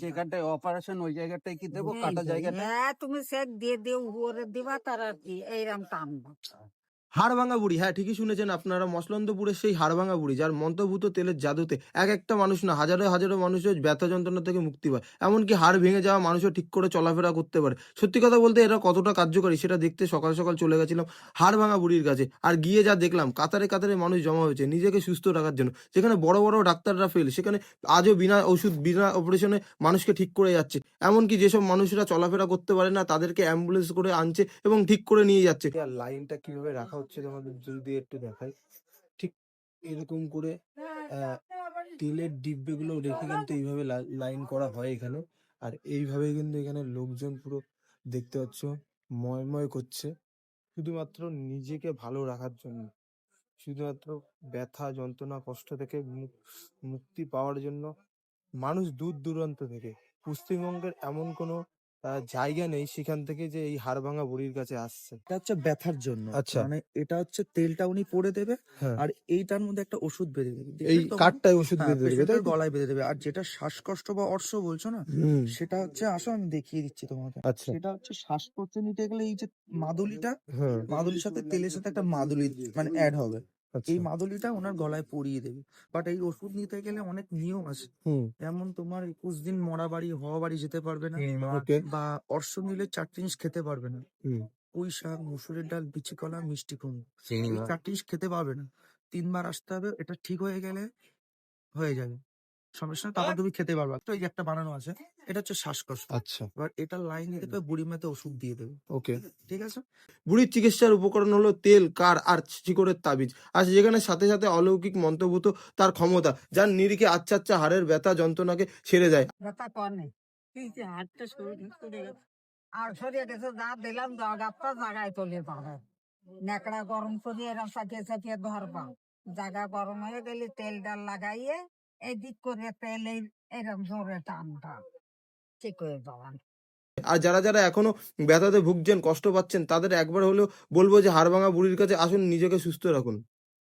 যেখানটায় অপারেশন ওই জায়গাটায় কি দেবো, এই কাটা যে, জায়গাটা? হ্যাঁ তুমি সেক দিয়ে দিয়ে উপরে দিবা তার আর কি এইরকম টানবা। হাড়ভাঙা বুড়ি, হ্যাঁ ঠিকই শুনেছেন আপনারা, মসলন্দপুরের সেই হাড়ভাঙা বুড়ি যার মন্ত্রভূত তেলের জাদুতে এক একটা মানুষ না হাজারো হাজারো মানুষের ব্যথা যন্ত্রণা থেকে মুক্তি পায়, এমনকি হাড় ভেঙে যাওয়া মানুষও ঠিক করে চলাফেরা করতে পারে। সত্যি কথা বলতে এটা কতটা কার্যকরী সেটা দেখতে সকাল সকাল চলে গেছিলাম হাড়ভাঙা বুড়ির কাছে, আর গিয়ে যা দেখলাম কাতারে কাতারে মানুষ জমা হয়েছে নিজেকে সুস্থ রাখার জন্য। যেখানে বড় বড় ডাক্তাররা ফেল, সেখানে আজও বিনা ওষুধ বিনা অপারেশনে মানুষকে ঠিক করে যাচ্ছে। এমনকি যেসব মানুষরা চলাফেরা করতে পারে না তাদেরকে অ্যাম্বুলেন্স করে আনছে এবং ঠিক করে নিয়ে যাচ্ছে। আর লাইনটা কিভাবে রাখা হচ্ছে তোমাদের যদি একটু দেখাই, ঠিক এরকম করে তেলের ডিব্বেগুলো রেখে কিন্তু এইভাবে লাইন করা হয় এখানে। আর এইভাবে কিন্তু এখানে লোকজন পুরো দেখতে পাচ্ছ ময় করছে শুধুমাত্র নিজেকে ভালো রাখার জন্য, শুধুমাত্র ব্যথা যন্ত্রণা কষ্ট থেকে মুক্তি পাওয়ার জন্য। মানুষ দূর দূরান্ত থেকে, পশ্চিমবঙ্গের এমন কোনো জায়গা নেই সেখান থেকে যে এই হাড়ভাঙা বুড়ির কাছে আসছে। এটা হচ্ছে ব্যথার জন্য। আচ্ছা। মানে এটা হচ্ছে তেলটা উনি পরে দেবে, হ্যাঁ, আর এইটার মধ্যে একটা ওষুধ বেঁধে দেবে। এই দেখবেন তখন কার্ডটায় ওষুধ হ্যাঁ, বেঁধে দেবে, তাই পেশেন্টের তো? গলায় বেঁধে দেবে। আর যেটা শ্বাসকষ্ট বা অর্শ বলছো না, হুম, সেটা হচ্ছে, আসো আমি দেখিয়ে দিচ্ছি তোমাকে। আচ্ছা, সেটা হচ্ছে শ্বাসকষ্ট নিতে গেলে এই যে মাদুলিটা, হ্যাঁ, মাদুলির সাথে তেলের সাথে একটা মাদুলি মানে অ্যাড হবে। এই আচ্ছা, মাদুলিটা ওনার গলায় পরিয়ে দেবে। বাট এই ওষুধ নিতে গেলে অনেক নিয়ম আছে। হুম, যেমন তোমার 21 দিন মরা বাড়ি হওয়া বাড়ি যেতে পারবে না, ওকে, বা অর্শ নিলে 4 জিনিস খেতে পারবে না। হুম, পুঁই শাক, মুসুরির ডাল, বিচি কলা, মিষ্টি কুমড়ো, এই 4 জিনিস খেতে পারবে না। 3 বার আসতে হবে। এটা ঠিক হয়ে গেলে হয়ে যাবে সমস্যা না। তারপর তুমি খেতে পারবা। তো এই যে একটা বানানো আছে, এটা হচ্ছে শ্বাসকষ্ট। আচ্ছা, এবার এটা লাইন দেবে, বুড়ি মাতে ওষুধ দিয়ে দেবে। ওকে। ঠিক আছে। বুড়ির চিকিৎসার উপকরণ হলো তেল, কার আর শিকড়ের তাবিজ। আর যেখানে সাথে সাথে অলৌকিক মন্ত্রভূত তার ক্ষমতা, যার নিরিখে আচ্ছা আচ্ছা হাড়ের ব্যথা যন্ত্রণাকে সেরে যায়। ব্যথা কর নেই, এই যে হাতটা সরে গেছে আর সরিয়ে গেছে, যা দিলাম জায়গাটা জায়গায় চলে যাবে। ন্যাকড়া গরম করে এরকম চাপিয়ে চাপিয়ে ধরবা, জায়গা গরম হয়ে গেলে তেল ডাল লাগাইয়ে এদিক করে তেল এরকম জোরে টানবা, ঠিক হয়ে যাবা। আর যারা যারা এখনো ব্যথাতে ভুগছেন, কষ্ট পাচ্ছেন, তাদের একবার হলেও বলবো যে হাড়ভাঙা বুড়ির কাছে আসুন, নিজেকে সুস্থ রাখুন।